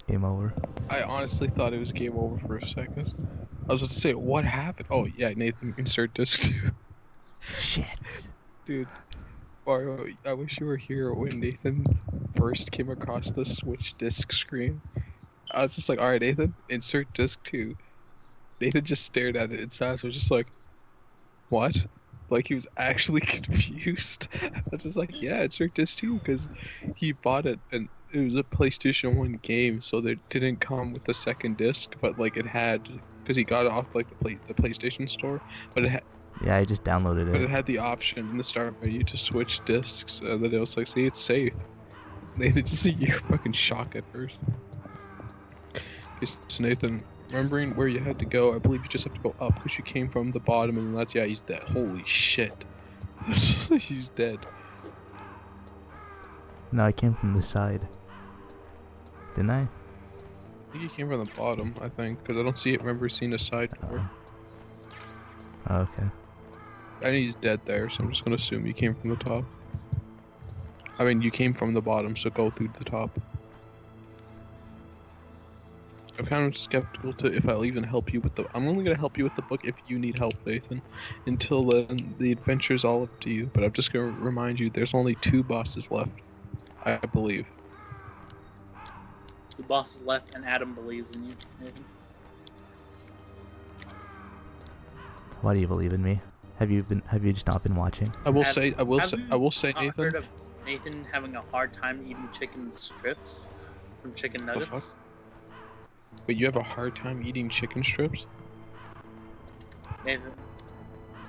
Game over. I honestly thought it was game over for a second. I was about to say, what happened? Oh, yeah, Nathan, insert disc 2. Shit. Dude, Mario, I wish you were here when Nathan first came across the Switch disc screen. I was just like, alright, Nathan, insert disc 2. Nathan just stared at it and Sass was just like, what? Like, he was actually confused. I was just like, yeah, insert disc 2, because he bought it and it was a PlayStation 1 game, so it didn't come with the second disc, but like it had, because he got it off like the PlayStation store, but it had. Yeah, I just downloaded But it. it had the option in the start menu to switch discs, and then it was like, see, it's safe. Nathan, just see you fucking shock at first. So Nathan, remembering where you had to go, I believe you just have to go up because you came from the bottom, and that's, yeah, he's dead. Holy shit. He's dead. No, I came from the side. Didn't I? I think you came from the bottom, I think, because I don't see it. Remember seeing a side door. Oh, okay. I think he's dead there, so I'm just gonna assume you came from the top. I mean, you came from the bottom, so go through the top. I'm kind of skeptical to if I'll even help you with the. I'm only gonna help you with the book if you need help, Nathan. Until then, the adventure's all up to you. But I'm just gonna remind you, there's only 2 bosses left, I believe. 2 bosses left, and Adam believes in you, Nathan. Why do you believe in me? Have you just not been watching? I will say, Have you Nathan. heard of Nathan having a hard time eating chicken strips from chicken nuggets? But you have a hard time eating chicken strips? Nathan.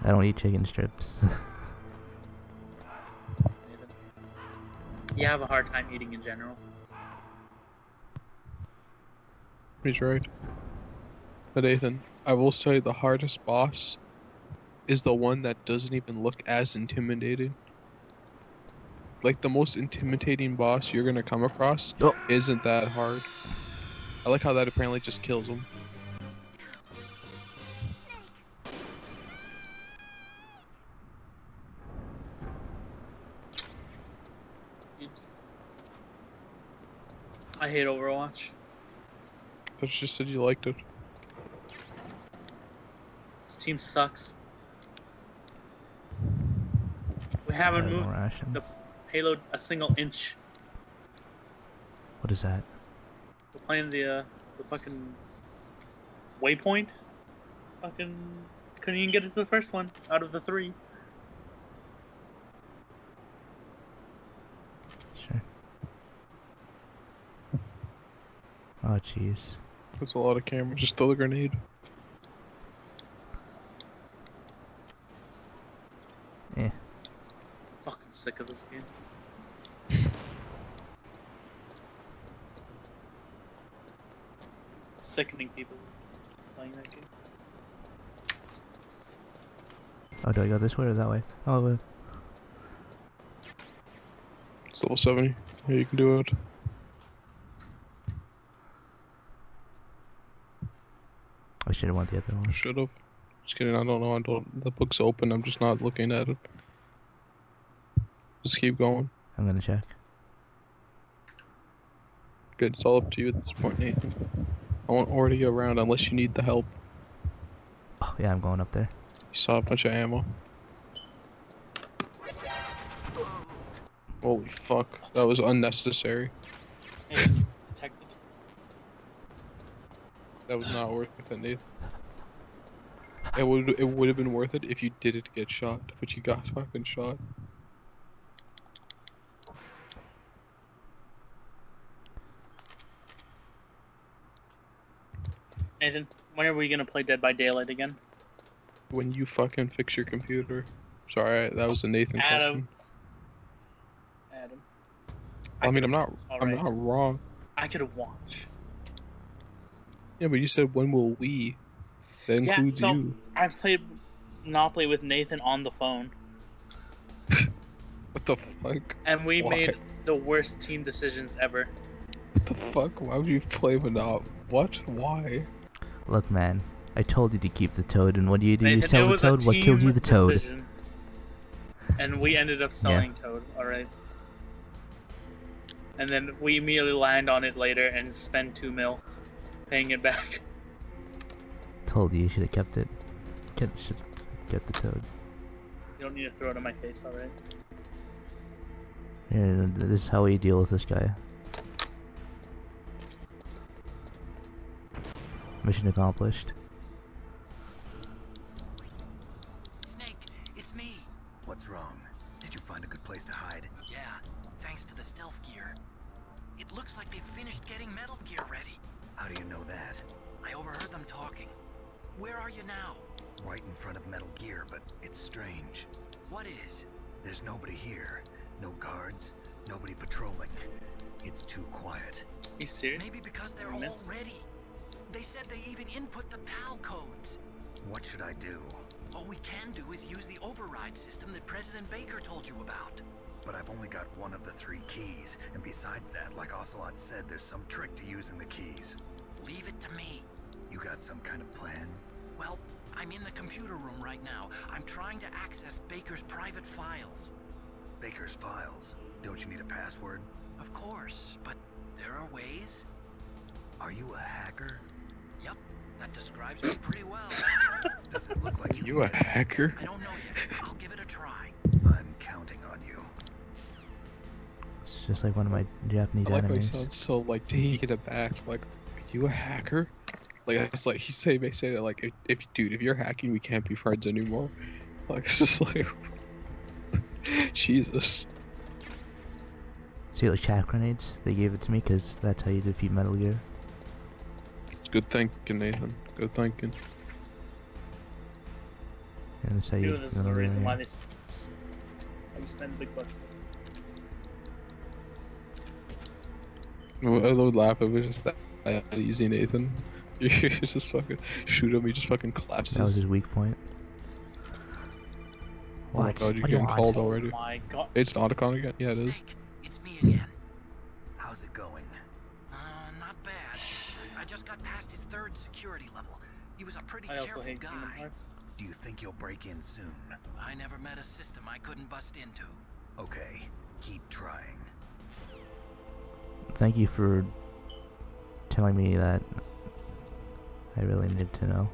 I don't eat chicken strips. Nathan. You have a hard time eating in general. He's right. But Nathan, I will say the hardest boss is the one that doesn't even look as intimidating. Like, the most intimidating boss you're gonna come across isn't that hard. I like how that apparently just kills him. I hate Overwatch. I just said you liked it. This team sucks. We haven't moved the payload a single inch. What is that? We're playing the fucking waypoint. Fucking couldn't even get it to the first one out of the 3. Sure. Oh jeez. That's a lot of camera. Just throw the grenade. Eh. Fucking sick of this game. Sickening people playing that game. Oh, do I go this way or that way? Oh, It's level 70. Yeah, you can do it. I should have went the other one. Should've. Just kidding, I don't know. The book's open, I'm just not looking at it. Just keep going. I'm gonna check. Good, it's all up to you at this point, Nathan. I won't order you around unless you need the help. Oh yeah, I'm going up there. You saw a bunch of ammo. Holy fuck, that was unnecessary. Hey, technically. That was not worth it, Nathan. It would have been worth it if you didn't get shot, but you got fucking shot. Nathan, when are we gonna play Dead by Daylight again? When you fucking fix your computer. Sorry, that was a Nathan question. Adam. I mean, I'm not wrong. I could watch. Yeah, but you said when will we? That includes you. I played Monopoly with Nathan on the phone. What the fuck? And we made the worst team decisions ever. What the fuck? Why would you play Monopoly? What? Why? Look, man, I told you to keep the toad, and what do? Nathan, You sell the toad? What kills you? The toad. Decision. And we ended up selling Toad, alright? and then we immediately land on it later and spend 2 mil paying it back. Told you should have kept it. Should get the toad. You don't need to throw it in my face, alright? Here, this is how we deal with this guy. Mission accomplished. Snake, it's me. What's wrong? Did you find a good place to hide? Yeah, thanks to the stealth gear. It looks like they finished getting Metal Gear ready. How do you know that? I overheard them talking. Where are you now? Right in front of Metal Gear, but it's strange. What is? There's nobody here. No guards, nobody patrolling. It's too quiet. You serious? Maybe because they're all Miss? ready. They said they even input the PAL codes. What should I do? All we can do is use the override system that President Baker told you about. But I've only got one of the 3 keys, and besides that, like Ocelot said, there's some trick to using the keys. Leave it to me. You got some kind of plan? Well, I'm in the computer room right now. I'm trying to access Baker's private files. Baker's files. Don't you need a password? Of course, but there are ways. Are you a hacker? Yup, that describes me pretty well. Does it look like you? You a hacker? I don't know yet. I'll give it a try. I'm counting on you. It's just like one of my Japanese I like how he enemies. sounds so like taken aback. Like, are you a hacker? Like it's like he may say that like if dude, if you're hacking, we can't be friends anymore. Like it's just like Jesus. See, like chaff grenades, they gave it to me because that's how you defeat Metal Gear. It's good thinking, Nathan. Good thinking. And that's how you Dude, this is the Metal Gear. reason why this. I spend big bucks. I would laugh if it was just that easy, Nathan. You just fucking shoot him. He just fucking collapses. That was his weak point. Oh my What? god, you're What do you getting want? called already. Oh my god. It's Nauticon again? Yeah, it is. Snake, it's me again. How's it going? Not bad. I just got past his 3rd security level. He was a pretty I also careful hate Kingdom guy. Hearts. Do you think you'll break in soon? I never met a system I couldn't bust into. Okay, keep trying. Thank you for telling me that. I really needed to know.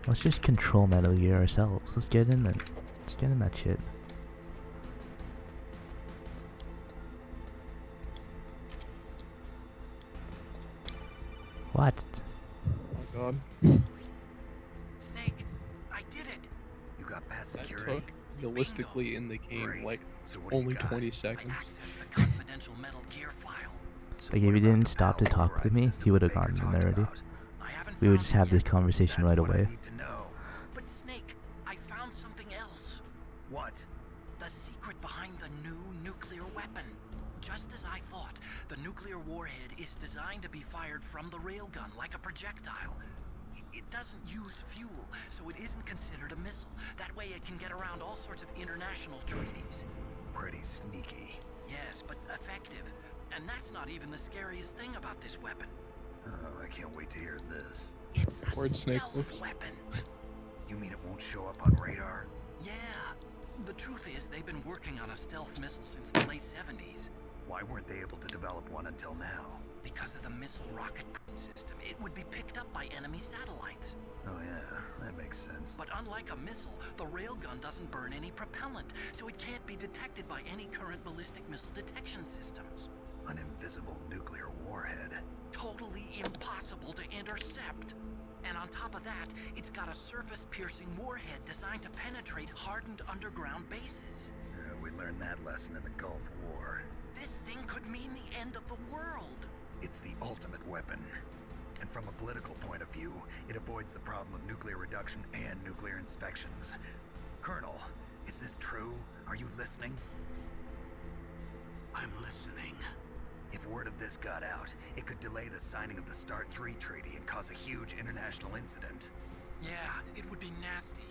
Let's just control Metal Gear ourselves. Let's get in it. Let's get in that shit. What? Oh my god. Snake, I did it. You got past That security? took realistically in the game Great. like So what do you only got? 20 I seconds. accessed the confidential Metal Gear file. So Like, if what he about didn't the stop to PAL talk with override me, system he would have Baker gotten in talked there already. about? I haven't We would found just it have this yet. conversation right That's what I away. need to know. But Snake, I found something else. What? The secret behind the new nuclear weapon. Just as I thought, the nuclear warhead is designed to be fired from the railgun like a projectile. It doesn't use fuel, so it isn't considered a missile. That way it can get around all sorts of international treaties. Pretty sneaky. Yes, but effective. And that's not even the scariest thing about this weapon. Oh, I can't wait to hear this. It's a Word snake stealth looks. weapon. You mean it won't show up on radar? Yeah. The truth is, they've been working on a stealth missile since the late 70s. Why weren't they able to develop one until now? Because of the missile rocket system, it would be picked up by enemy satellites. Oh yeah, that makes sense. But unlike a missile, the railgun doesn't burn any propellant, so it can't be detected by any current ballistic missile detection systems. An invisible nuclear warhead. Totally impossible to intercept. And on top of that, it's got a surface-piercing warhead designed to penetrate hardened underground bases. We learned that lesson in the Gulf War. This thing could mean the end of the world. It's the ultimate weapon. And from a political point of view, it avoids the problem of nuclear reduction and nuclear inspections. Colonel, is this true? Are you listening? I'm listening. If word of this got out, it could delay the signing of the START 3 treaty and cause a huge international incident. Yeah, it would be nasty.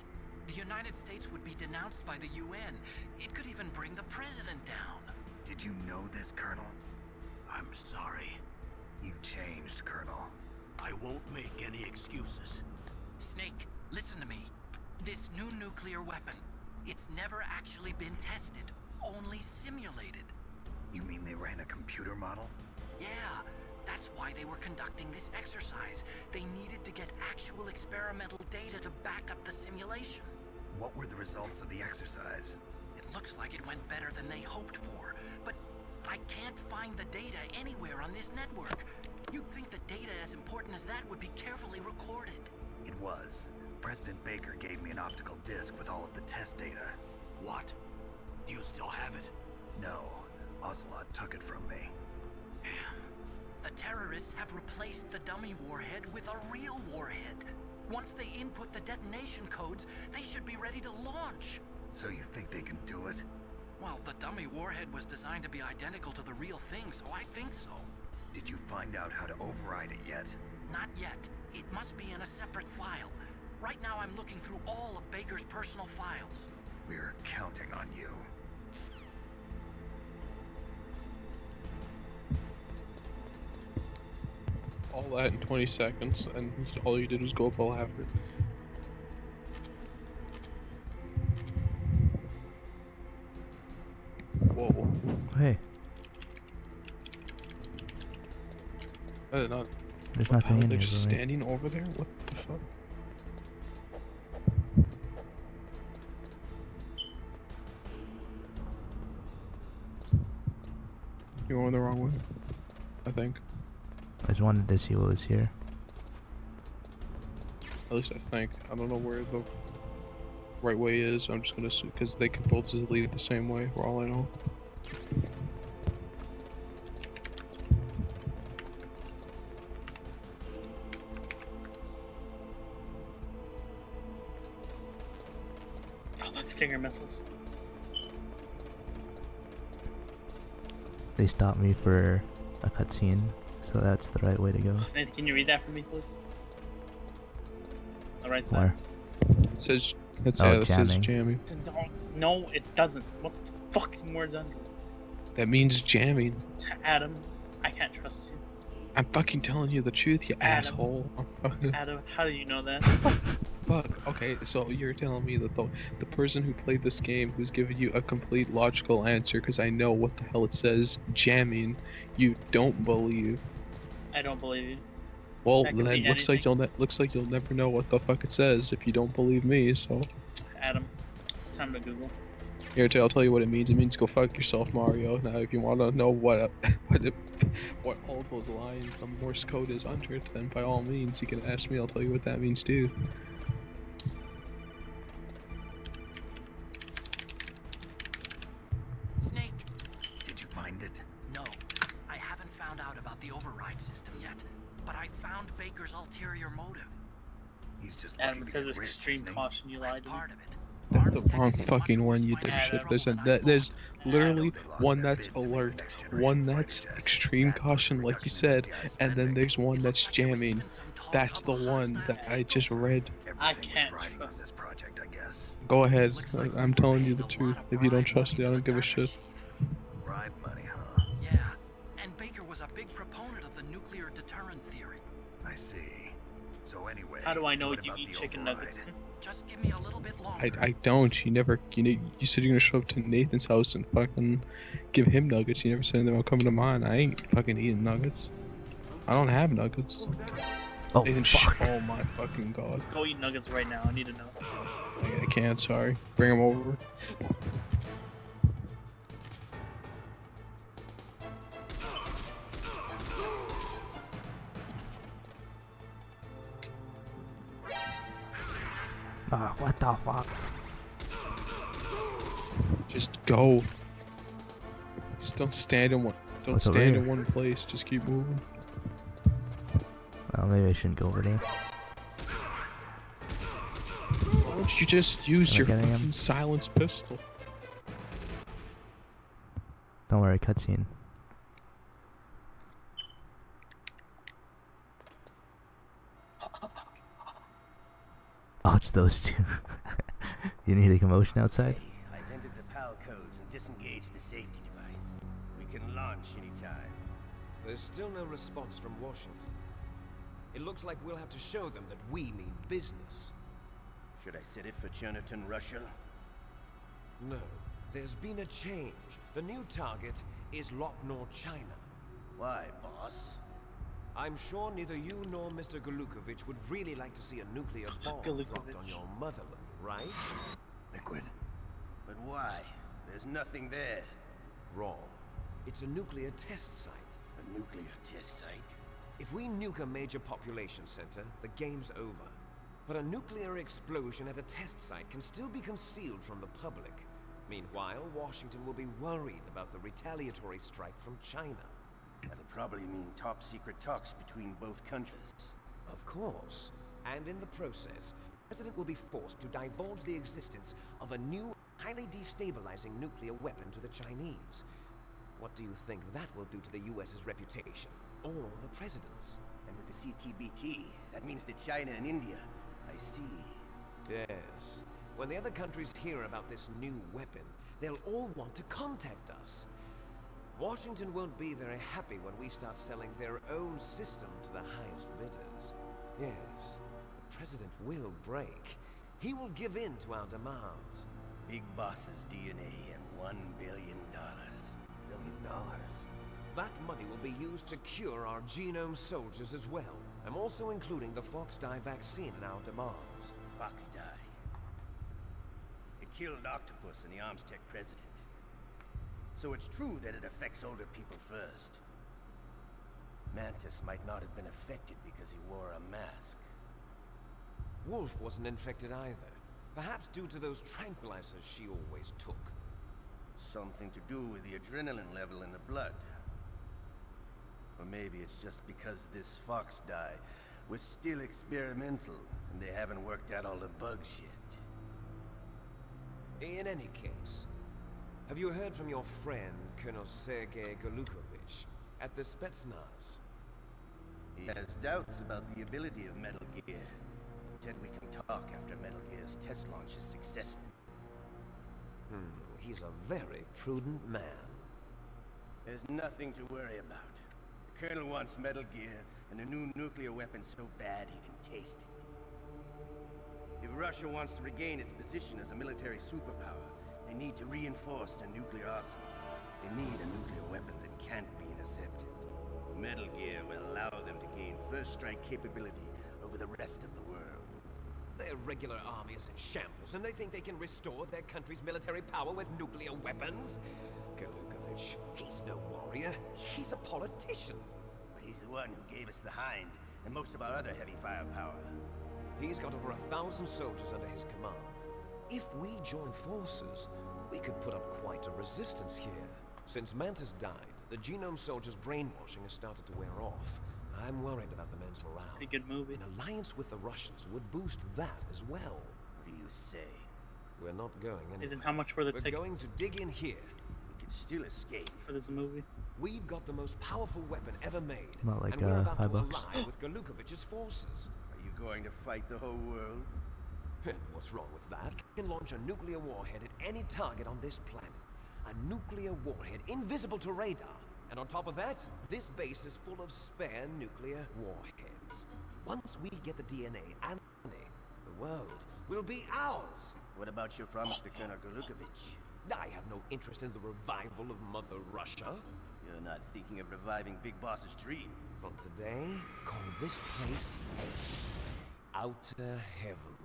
The United States would be denounced by the UN. It could even bring the president down. Did you know this, Colonel? I'm sorry. You've changed, Colonel. I won't make any excuses. Snake, listen to me. This new nuclear weapon, it's never actually been tested, only simulated. You mean they ran a computer model? Yeah, that's why they were conducting this exercise. They needed to get actual experimental data to back up the simulation. What were the results of the exercise? It looks like it went better than they hoped for, but I can't find the data anywhere on this network. You'd think the data as important as that would be carefully recorded. It was. President Baker gave me an optical disc with all of the test data. What? Do you still have it? No, Ocelot took it from me. The terrorists have replaced the dummy warhead with a real warhead. Once they input the detonation codes, they should be ready to launch. So you think they can do it? Well, the dummy warhead was designed to be identical to the real thing, so I think so. Did you find out how to override it yet? Not yet. It must be in a separate file. Right now I'm looking through all of Baker's personal files. We're counting on you. All that in 20 seconds, and all you did was go up a ladder. Whoa. Hey, I did not. there's Wow, nothing in they're here. just Really. standing over there? What the fuck? You're going the wrong way, I think. I just wanted to see what was here. At least I think. I don't know where the right way is. I'm just gonna assume because they could both just lead it the same way, for all I know. Stinger missiles. They stopped me for a cutscene, so that's the right way to go. Nathan, can you read that for me, please? The right Where? side. It says that's Oh, yeah, it says jamming. jamming. No, it doesn't. What's the fucking words under it? That means jamming. Adam, I can't trust you. I'm fucking telling you the truth, you Adam. asshole. I'm fucking Adam, how do you know that? fuck. Okay, so you're telling me that the person who played this game, who's giving you a complete logical answer, because I know what the hell it says, jamming, you don't believe. I don't believe you. Well, That then could be looks like anything. looks like you'll never know what the fuck it says if you don't believe me. So Adam, it's time to Google. here, I'll tell you what it means. It means go fuck yourself, Mario. Now, if you want to know what all those lines, the Morse code is under it, then by all means, you can ask me. I'll tell you what that means too. Snake, Did you find it? no. I haven't found out about the override system yet, but I found Baker's ulterior motive. He's just Adam, looking it to says get rich, extreme isn't he? caution. You That's lied to me. part of it. That's Arms the Tech wrong is in much fucking worse one, you financial Adam. dipshit. There's trouble than I there's thought. literally They lost one their that's bid to make alert, next generation one fighter that's jets. extreme That caution, like you reduction said, in SDI and then spending. there's one It that's looked like there was jamming. even some talk That's of the a one hostile that I just read. I Everything is can't riding on trust. this project, I guess. Go ahead. Looks like I'm we're telling you paying the a truth. lot of If you don't bribe trust me, I money don't to give a the shit. chief. Bribe money, huh? Yeah, and Baker was a big proponent of the nuclear deterrent theory. I see. So anyway, How do I know what you about eat the chicken override? nuggets? Just give me a little bit longer. I don't. You never. You said you're gonna show up to Nathan's house and fucking give him nuggets. You never said anything about coming to mine. I ain't fucking eating nuggets. I don't have nuggets. Oh, Nathan, fuck. oh my fucking god. Go eat nuggets right now. I need to know. I can't. Sorry. Bring him over. Ah, what the fuck? Just go. Just don't stand in one. Don't What's over stand here? in one place. Just keep moving. Well, maybe I shouldn't go over there. Why don't you just use Am I your getting him? fucking silenced pistol? Don't worry, cutscene. Oh, it's those two. You need a commotion outside? I've entered the PAL codes and disengaged the safety device. We can launch anytime. There's still no response from Washington. It looks like we'll have to show them that we mean business. Should I set it for Cherniton, Russia? No. There's been a change. The new target is Lopnor, China. Why, boss? I'm sure neither you nor Mr. Golukovich would really like to see a nuclear bomb dropped on your motherland, right? Liquid. But why? There's nothing there. Wrong. It's a nuclear test site. A nuclear test site? If we nuke a major population center, the game's over. But a nuclear explosion at a test site can still be concealed from the public. Meanwhile, Washington will be worried about the retaliatory strike from China. That'll probably mean top-secret talks between both countries. Of course. And in the process, the President will be forced to divulge the existence of a new, highly destabilizing nuclear weapon to the Chinese. What do you think that will do to the US's reputation? Or the President's? And with the CTBT, that means that China and India. I see. Yes. When the other countries hear about this new weapon, they'll all want to contact us. Washington won't be very happy when we start selling their own system to the highest bidders. Yes, the President will break. He will give in to our demands. Big Boss's DNA and $1 billion. $1 billion? That money will be used to cure our genome soldiers as well. I'm also including the Fox-Die vaccine in our demands. Fox-Die. It killed Octopus and the Armstech president. So it's true that it affects older people first. Mantis might not have been affected because he wore a mask. Wolf wasn't infected either. Perhaps due to those tranquilizers she always took. Something to do with the adrenaline level in the blood. Or maybe it's just because this Fox-Die was still experimental and they haven't worked out all the bugs yet. In any case, have you heard from your friend, Colonel Sergei Golukovich, at the Spetsnaz? He has doubts about the ability of Metal Gear. Said we can talk after Metal Gear's test launch is successful. He's a very prudent man. There's nothing to worry about. The Colonel wants Metal Gear and a new nuclear weapon so bad he can taste it. If Russia wants to regain its position as a military superpower, they need to reinforce their nuclear arsenal. They need a nuclear weapon that can't be intercepted. Metal Gear will allow them to gain first strike capability over the rest of the world. Their regular army is in shambles, and they think they can restore their country's military power with nuclear weapons? Golukovich, he's no warrior. He's a politician. He's the one who gave us the Hind and most of our other heavy firepower. He's got over 1,000 soldiers under his command. If we join forces, we could put up quite a resistance here. Since Mantis died, the genome soldiers' brainwashing has started to wear off. I'm worried about the men's morale. Pretty good movie. An alliance with the Russians would boost that as well. What do you say? We're not going anywhere. Isn't how much were the We're tickets going to dig in here. We can still escape. for this movie? We've got the most powerful weapon ever made. Not like, and we're about $5. to ally with Golukovich's forces. Are you going to fight the whole world? And what's wrong with that? We can launch a nuclear warhead at any target on this planet. A nuclear warhead invisible to radar. And on top of that, this base is full of spare nuclear warheads. Once we get the DNA and money, the world will be ours. What about your promise to Colonel Golukovich? I have no interest in the revival of Mother Russia. You're not thinking of reviving Big Boss's dream. From today, call this place Outer Heaven.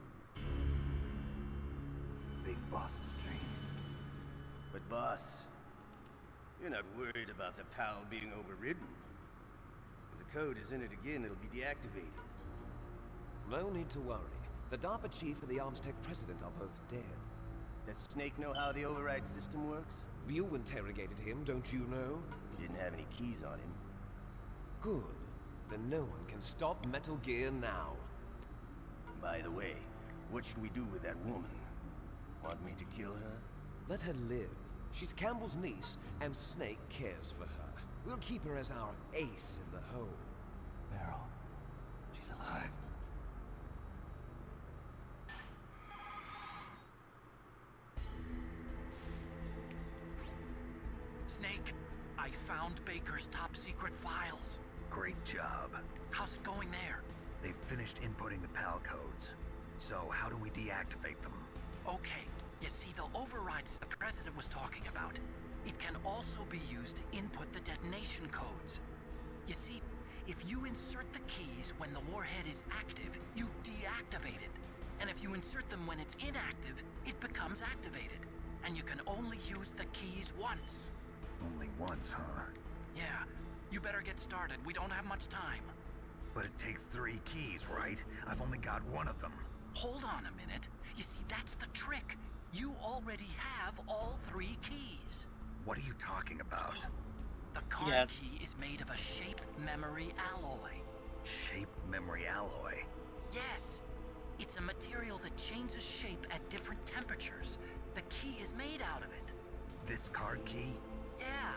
Big Boss's dream. But boss, you're not worried about the PAL being overridden. If the code is in it again, it'll be deactivated. No need to worry. The DARPA chief and the Armstech president are both dead. Does Snake know how the override system works? You interrogated him, don't you know? He didn't have any keys on him. Good. Then no one can stop Metal Gear now. By the way, what should we do with that woman? Want me to kill her? Let her live. She's Campbell's niece, and Snake cares for her. We'll keep her as our ace in the hole. Meryl, she's alive. Snake, I found Baker's top secret files. Great job. How's it going there? They've finished inputting the PAL codes. So how do we deactivate them? Okay, you see the overrides the President was talking about. It can also be used to input the detonation codes. You see, if you insert the keys when the warhead is active, you deactivate it. And if you insert them when it's inactive, it becomes activated. And you can only use the keys once. Only once, huh? Yeah, you better get started. We don't have much time. But it takes 3 keys, right? I've only got 1 of them. Hold on a minute. You see, that's the trick. You already have all 3 keys. What are you talking about? The card Yeah. key is made of a shape memory alloy. Shape memory alloy. Yes. It's a material that changes shape at different temperatures. The key is made out of it. This card key? Yeah.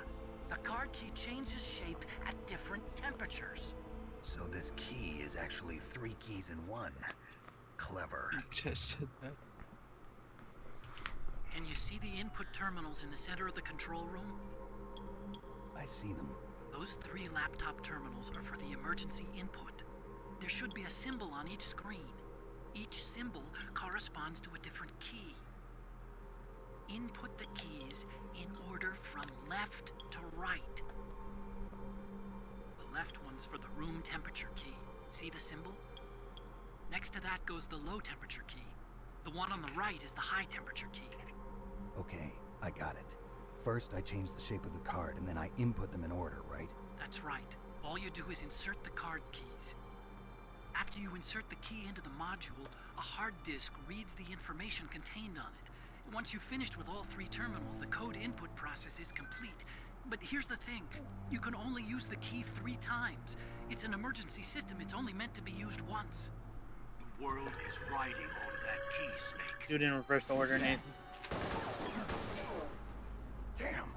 The card key changes shape at different temperatures. So this key is actually 3 keys in 1. Clever. You just said that. Can you see the input terminals in the center of the control room? I see them. Those 3 laptop terminals are for the emergency input. There should be a symbol on each screen. Each symbol corresponds to a different key. Input the keys in order from left to right. The left one's for the room temperature key. See the symbol? Next to that goes the low temperature key. The one on the right is the high temperature key. Okay, I got it. First, I change the shape of the card, and then I input them in order, right? That's right. All you do is insert the card keys. After you insert the key into the module, a hard disk reads the information contained on it. Once you've finished with all 3 terminals, the code input process is complete. But here's the thing. You can only use the key 3 times. It's an emergency system. It's only meant to be used once. The world is riding on that key, Snake. Do it in reverse order, Nathan. Damn!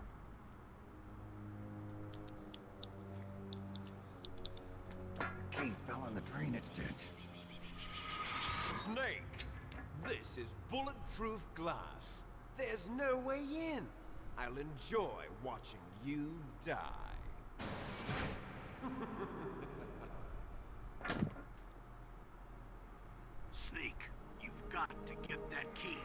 The key fell in the drainage ditch. Snake, this is bulletproof glass. There's no way in. I'll enjoy watching you die. Snake, you've got to get that key.